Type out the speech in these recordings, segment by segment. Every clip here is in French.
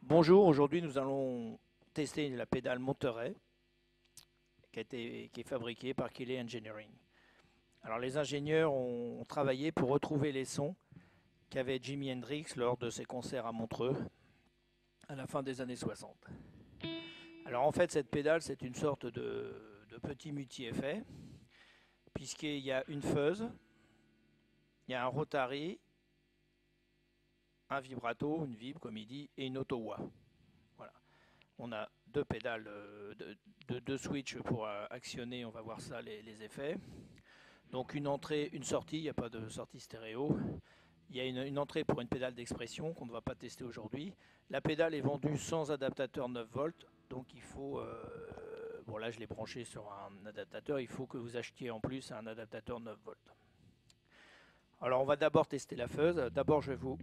Bonjour, aujourd'hui nous allons tester la pédale Monterey qui est fabriquée par Keeley Engineering. Alors les ingénieurs ont travaillé pour retrouver les sons qu'avait Jimi Hendrix lors de ses concerts à Montreux à la fin des années 60. Alors en fait cette pédale c'est une sorte de petit multi-effet puisqu'il y a une fuzz, il y a un rotary, un vibrato, une vib comme il dit, et une auto-wah. Voilà. On a deux pédales, deux switches pour actionner, on va voir ça, les effets. Donc une entrée, une sortie, il n'y a pas de sortie stéréo. Il y a une entrée pour une pédale d'expression qu'on ne va pas tester aujourd'hui. La pédale est vendue sans adaptateur 9 volts, donc il faut, bon là je l'ai branché sur un adaptateur, il faut que vous achetiez en plus un adaptateur 9 volts. Alors on va d'abord tester la fuzz. D'abord je vous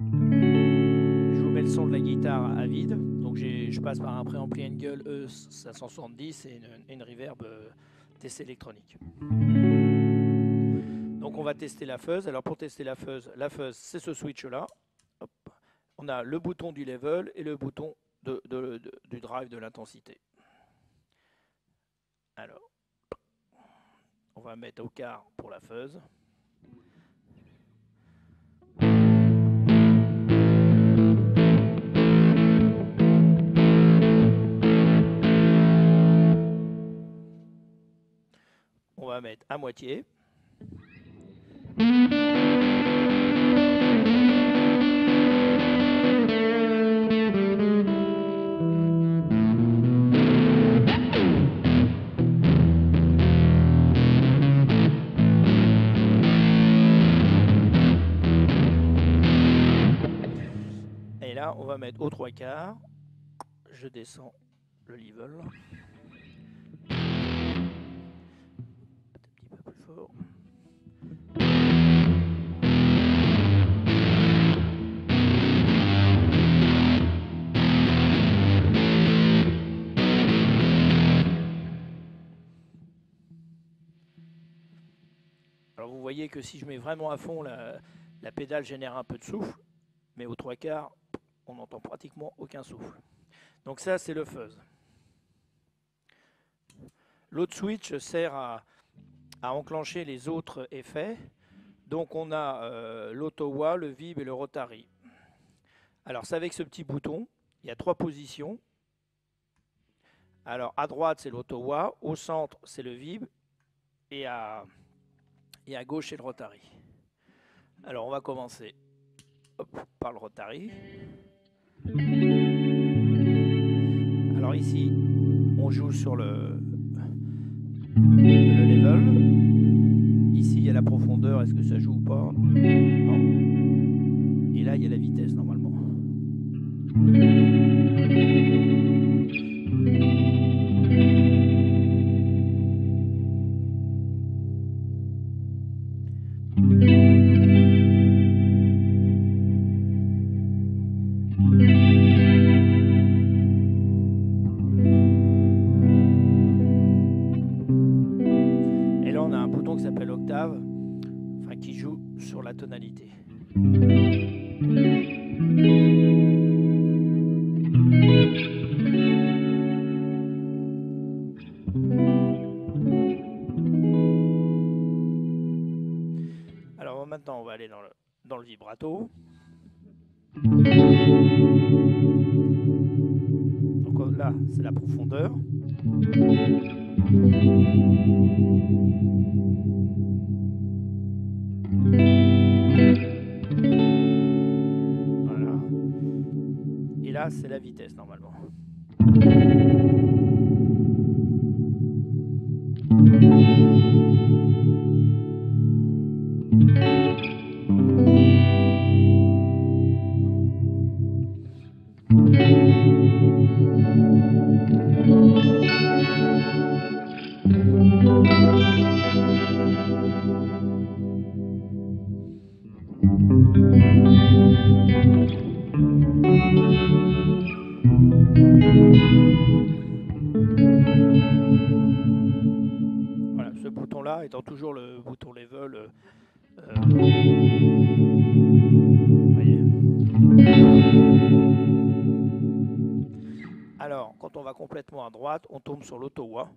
mets le son de la guitare à vide. Donc je passe par un préampli Engel E570 et une reverb test électronique. Donc on va tester la fuzz. Alors pour tester la fuzz c'est ce switch là. Hop. On a le bouton du level et le bouton du drive de l'intensité. Alors on va mettre au quart pour la fuzz. On va mettre à moitié. Et là, on va mettre aux trois quarts. Je descends le level. Un petit peu plus fort. Alors vous voyez que si je mets vraiment à fond, la pédale génère un peu de souffle, mais aux trois quarts, on n'entend pratiquement aucun souffle. Donc ça, c'est le fuzz. L'autre switch sert à enclencher les autres effets. Donc on a l'auto-wah, le vib et le rotary. Alors c'est avec ce petit bouton, il y a trois positions. Alors à droite c'est l'auto-wah, au centre c'est le vib et à gauche c'est le rotary. Alors on va commencer par le rotary. Alors ici on joue sur le level. Ici, il y a la profondeur, est-ce que ça joue ou pas? Non. Et là, il y a la vitesse, normalement. Et là, on a un bouton qui s'appelle octave, enfin qui joue sur la tonalité. Alors maintenant, on va aller dans le vibrato. Donc là, c'est la profondeur. Voilà. Et là, c'est la vitesse normalement. Voilà, ce bouton-là étant toujours le bouton level. Voyez. quand on va complètement à droite, on tombe sur l'auto-wah.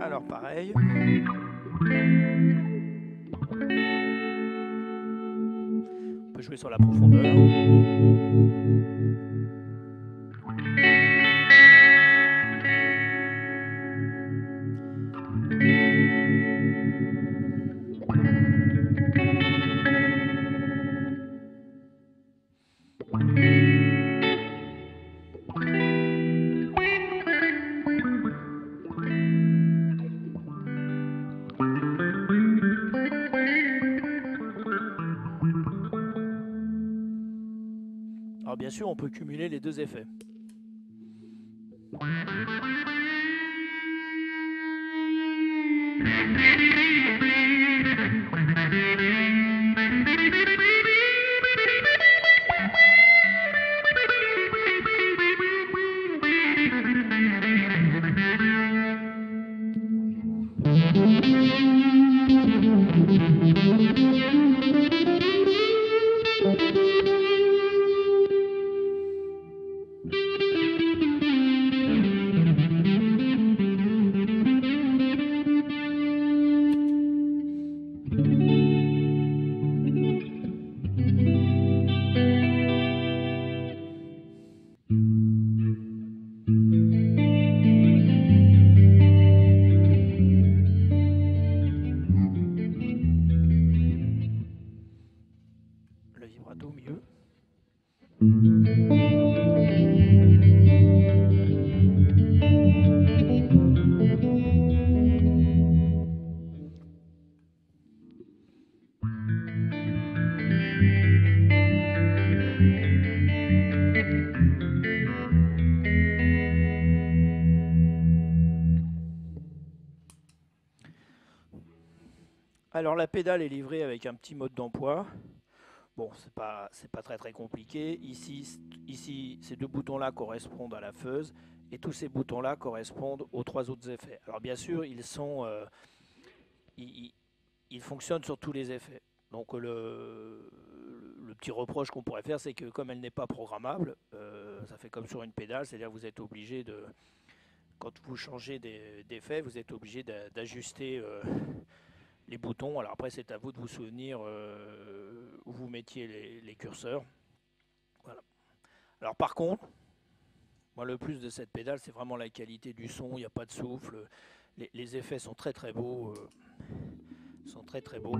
Alors pareil. On peut jouer sur la profondeur. Alors bien sûr, on peut cumuler les deux effets. Le vibrato au milieu. Alors la pédale est livrée avec un petit mode d'emploi. Bon, c'est pas très compliqué. Ici, ces deux boutons-là correspondent à la fuzz et tous ces boutons-là correspondent aux trois autres effets. Alors bien sûr, ils fonctionnent sur tous les effets. Donc le petit reproche qu'on pourrait faire, c'est que comme elle n'est pas programmable, ça fait comme sur une pédale, c'est-à-dire que vous êtes obligé de, quand vous changez d'effet, vous êtes obligé d'ajuster les boutons. Alors après, c'est à vous de vous souvenir où vous mettiez les curseurs. Voilà. Alors par contre, moi le plus de cette pédale, c'est vraiment la qualité du son. Il n'y a pas de souffle. Les effets sont très beaux. Sont très beaux.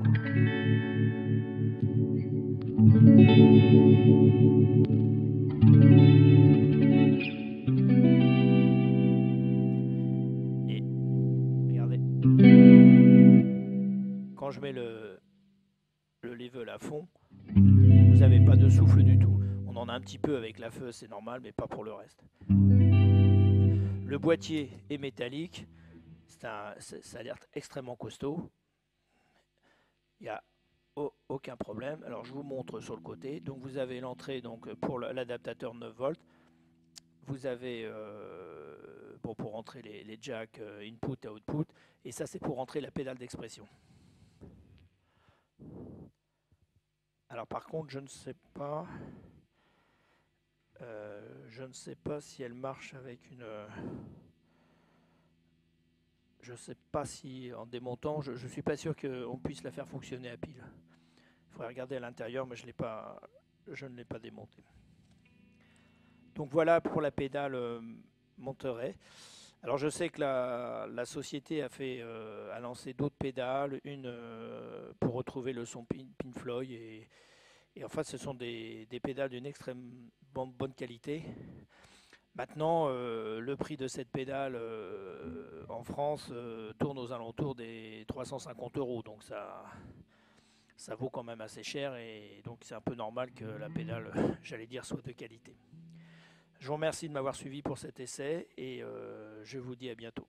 Et regardez. Quand je mets le level à fond, vous n'avez pas de souffle du tout. On en a un petit peu avec la fuzz, c'est normal, mais pas pour le reste. Le boîtier est métallique, ça a l'air extrêmement costaud. Il n'y a aucun problème. Alors je vous montre sur le côté. Donc vous avez l'entrée pour l'adaptateur 9 volts. Vous avez pour rentrer les jacks input et output. Et ça c'est pour rentrer la pédale d'expression. Alors par contre, je ne sais pas si elle marche avec une. Je ne sais pas si en démontant, je ne suis pas sûr qu'on puisse la faire fonctionner à pile. Il faudrait regarder à l'intérieur, mais je ne l'ai pas démontée. Donc voilà pour la pédale Monterey. Alors je sais que la société a lancé d'autres pédales, une pour retrouver le son Pink Floyd et en fait ce sont des pédales d'une extrêmement bonne qualité. Maintenant le prix de cette pédale en France tourne aux alentours des 350 €, donc ça ça vaut quand même assez cher et donc c'est un peu normal que la pédale, j'allais dire, soit de qualité. Je vous remercie de m'avoir suivi pour cet essai et je vous dis à bientôt.